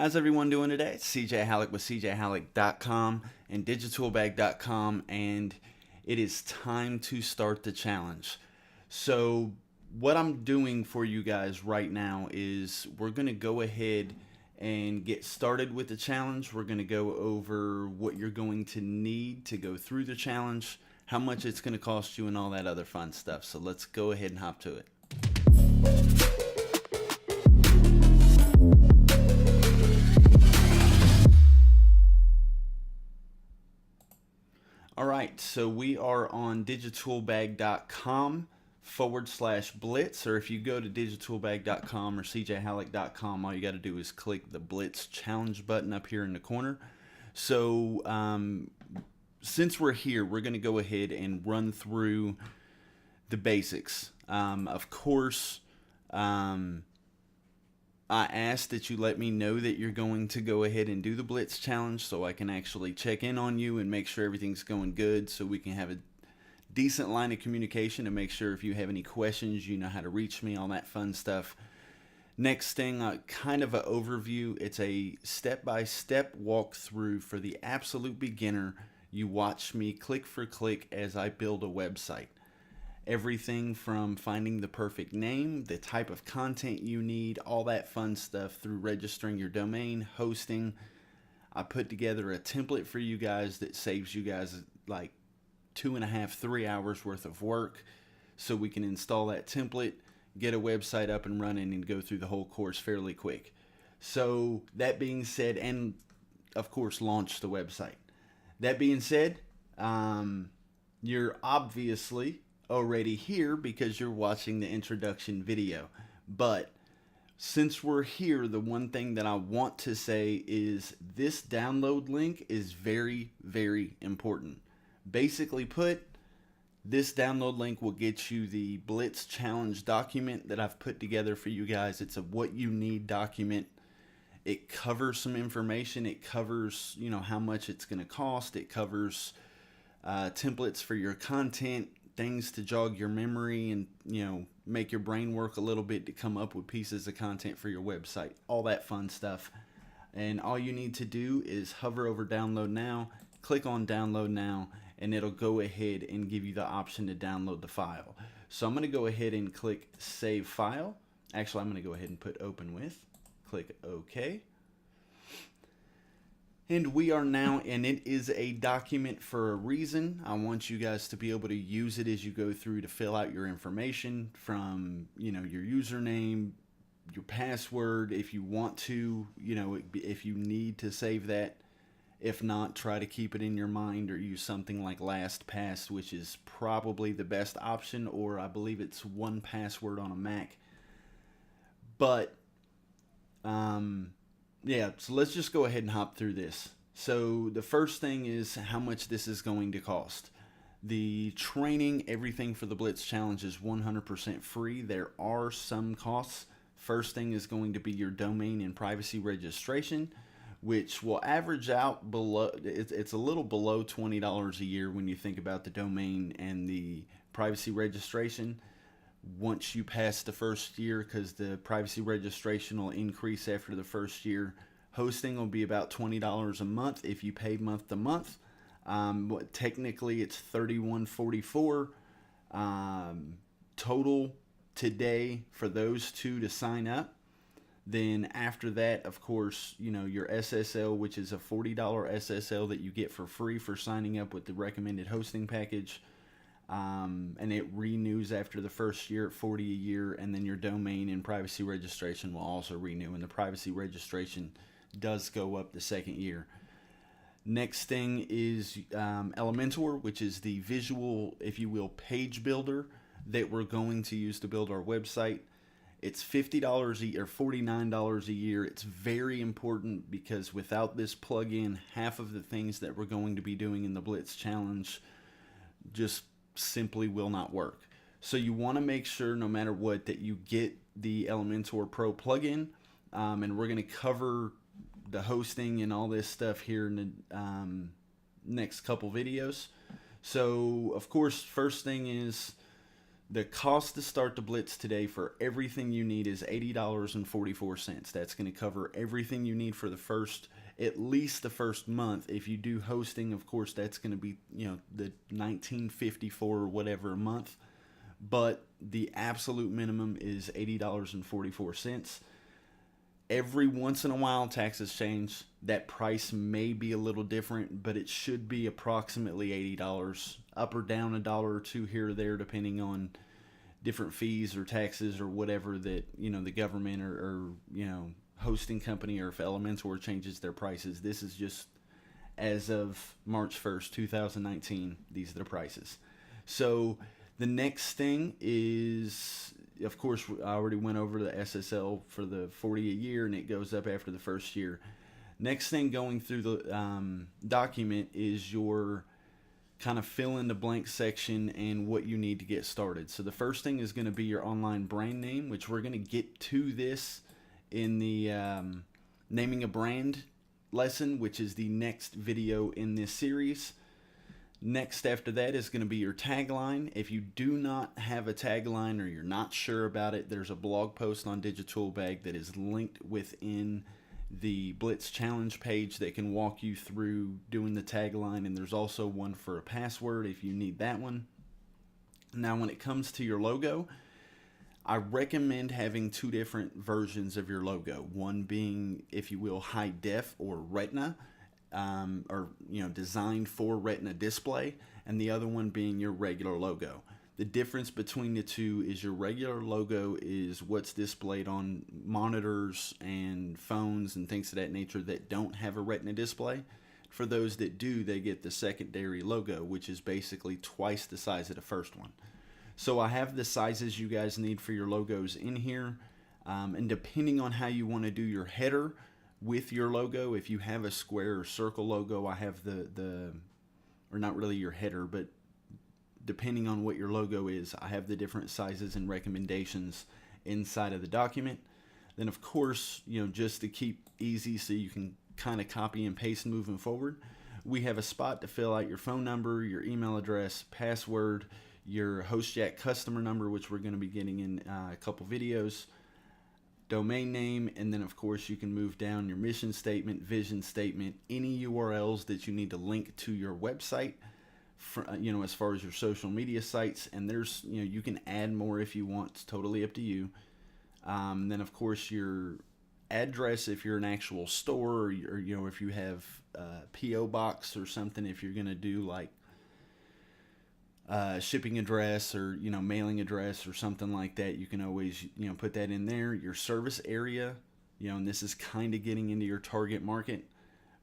How's everyone doing today? It's CJ Halleck with CJHalleck.com and digitalbag.com, and it is time to start the challenge. So what I'm doing for you guys right now is we're going to go ahead and get started with the challenge. We're going to go over what you're going to need to go through the challenge, how much it's going to cost you, and all that other fun stuff. So let's go ahead and hop to it. Alright, so we are on digitalbag.com/Blitz, or if you go to digitalbag.com or cjhalleck.com, all you got to do is click the Blitz challenge button up here in the corner. So since we're here, we're going to go ahead and run through the basics. Of course, I ask that you let me know that you're going to go ahead and do the Blitz challenge so I can actually check in on you and make sure everything's going good, so we can have a decent line of communication and make sure if you have any questions, you know how to reach me, all that fun stuff. Next thing, kind of an overview. It's a step-by-step walkthrough for the absolute beginner. You watch me click for click as I build a website. Everything from finding the perfect name, the type of content you need, all that fun stuff through registering your domain, hosting. I put together a template for you guys that saves you guys like 2.5, 3 hours worth of work, so we can install that template, get a website up and running, and go through the whole course fairly quick. So that being said, and of course launch the website. That being said, you're obviously already here because you're watching the introduction video. But since we're here, the one thing that I want to say is this download link is very, very important. Basically put, this download link will get you the Blitz challenge document that I've put together for you guys. It's a what you need document. It covers some information. It covers, you know, how much it's going to cost. It covers templates for your content, things to jog your memory and, you know, make your brain work a little bit to come up with pieces of content for your website, all that fun stuff. And all you need to do is hover over download now, click on download now, and it'll go ahead and give you the option to download the file. So I'm going to go ahead and click save file. Actually, I'm going to go ahead and put open with, click OK. And we are now, and it is a document for a reason. I want you guys to be able to use it as you go through to fill out your information from, you know, your username, your password, if you want to, you know, if you need to save that. If not, try to keep it in your mind or use something like LastPass, which is probably the best option, or I believe it's 1Password on a Mac. But, yeah, so let's just go ahead and hop through this. So the first thing is how much this is going to cost. The training, everything for the Blitz Challenge is 100% free. There are some costs. First thing is going to be your domain and privacy registration, which will average out below, it's a little below $20 a year when you think about the domain and the privacy registration. Once you pass the first year, because the privacy registration will increase after the first year, hosting will be about $20 a month if you pay month to month. Technically it's $31.44 total today for those two to sign up. Then after that, of course, you know, your SSL, which is a $40 SSL that you get for free for signing up with the recommended hosting package. And it renews after the first year at $40 a year, and then your domain and privacy registration will also renew, and the privacy registration does go up the second year. Next thing is Elementor, which is the visual, if you will, page builder that we're going to use to build our website. It's $50 a year, $49 a year. It's very important because without this plugin, half of the things that we're going to be doing in the Blitz Challenge just simply will not work. So you want to make sure, no matter what, that you get the Elementor Pro plugin, and we're going to cover the hosting and all this stuff here in the next couple videos. So of course, first thing is The cost to start the Blitz today for everything you need is $80.44. That's going to cover everything you need for the first, at least the first month. If you do hosting, of course, that's going to be, the $19.54 or whatever a month. But the absolute minimum is $80.44. Every once in a while, taxes change. That price may be a little different, but it should be approximately $80, up or down $1 or $2 here or there, depending on different fees or taxes or whatever that, the government or hosting company, or if Elementor changes their prices. This is just as of March 1st, 2019. These are the prices. So the next thing is, of course, I already went over the SSL for the 40 a year, and it goes up after the first year. Next thing going through the document is your kind of fill in the blank section and what you need to get started. So the first thing is going to be your online brand name, which we're going to get to this in the naming a brand lesson, which is the next video in this series. Next after that is going to be your tagline. If you do not have a tagline or you're not sure about it, there's a blog post on Digital Bag that is linked within the Blitz challenge page that can walk you through doing the tagline, and there's also one for a password if you need that one. Now, when it comes to your logo, I recommend having two different versions of your logo. One being, if you will, high def or retina, designed for retina display, and the other one being your regular logo. The difference between the two is your regular logo is what's displayed on monitors and phones and things of that nature that don't have a retina display. For those that do, they get the secondary logo, which is basically twice the size of the first one. So I have the sizes you guys need for your logos in here, and depending on how you want to do your header with your logo, if you have a square or circle logo, I have or not really your header, but depending on what your logo is, I have the different sizes and recommendations inside of the document. Then, of course, just to keep easy so you can kind of copy and paste moving forward, we have a spot to fill out your phone number, your email address, password, your HostJack customer number, which we're going to be getting in a couple videos, domain name, and then, of course, you can move down your mission statement, vision statement, any URLs that you need to link to your website, as far as your social media sites, and there's, you can add more if you want. It's totally up to you. Then, of course, your address if you're an actual store, or if you have a P.O. box or something, if you're going to do like shipping address or, mailing address or something like that, you can always, put that in there. Your service area, and this is kind of getting into your target market,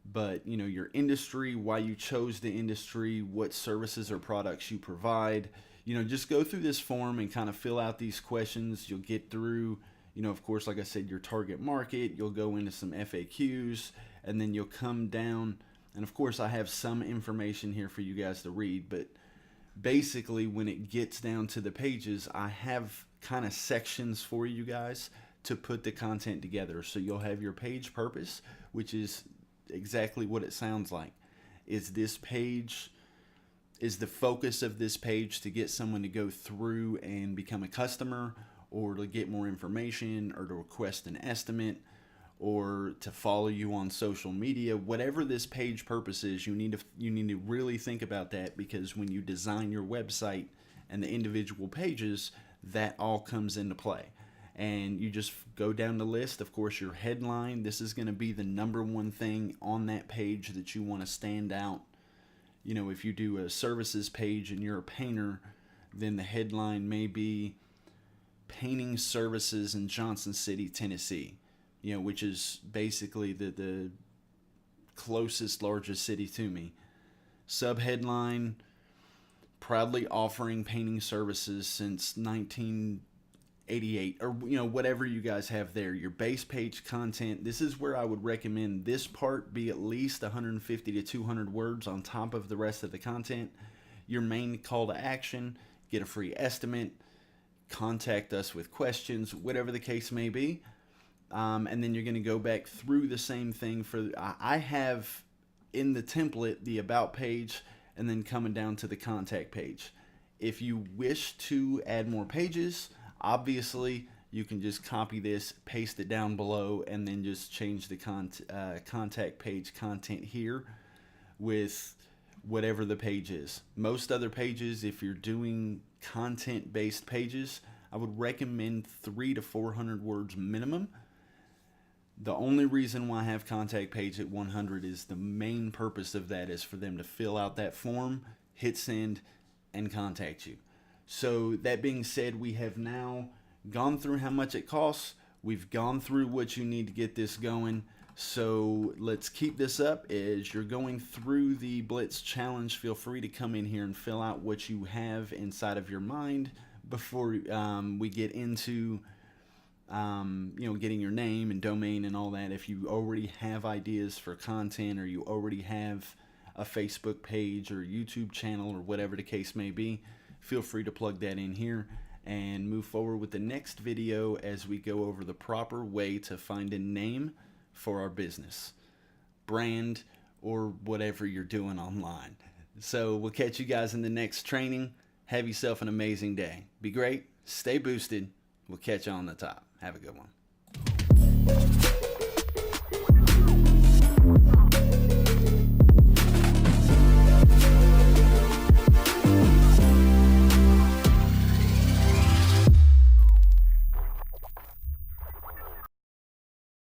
but, your industry, why you chose the industry, what services or products you provide. Just go through this form and kind of fill out these questions. You'll get through, of course, like I said, your target market. You'll go into some FAQs, and then you'll come down. And, of course, I have some information here for you guys to read, but basically when it gets down to the pages, I have kind of sections for you guys to put the content together. So you'll have your page purpose, which is exactly what it sounds like. Is this page, is the focus of this page to get someone to go through and become a customer, or to get more information, or to request an estimate, or to follow you on social media? Whatever this page purpose is, you need to really think about that, because when you design your website and the individual pages, that all comes into play. And you just go down the list. Of course, your headline, this is going to be the number one thing on that page that you want to stand out. If you do a services page and you're a painter, then the headline may be painting services in Johnson City, Tennessee, which is basically the closest, largest city to me. Subheadline, proudly offering painting services since 1988, or whatever you guys have there. Your base page content, this is where I would recommend this part be at least 150 to 200 words on top of the rest of the content. Your main call to action, get a free estimate, contact us with questions, whatever the case may be. And then you're going to go back through the same thing I have in the template the about page, and then coming down to the contact page. If you wish to add more pages, obviously you can just copy this, paste it down below, and then just change the contact page content here with whatever the page is. Most other pages, if you're doing content-based pages, I would recommend 300 to 400 words minimum. The only reason why I have contact page at 100 is the main purpose of that is for them to fill out that form, hit send, and contact you. So that being said, we have now gone through how much it costs. We've gone through what you need to get this going. So let's keep this up. As you're going through the Blitz challenge, feel free to come in here and fill out what you have inside of your mind before we get into getting your name and domain and all that. If you already have ideas for content, or you already have a Facebook page or YouTube channel or whatever the case may be, feel free to plug that in here and move forward with the next video as we go over the proper way to find a name for our business, brand, or whatever you're doing online. So we'll catch you guys in the next training. Have yourself an amazing day. Be great. Stay boosted. We'll catch you on the top. Have a good one.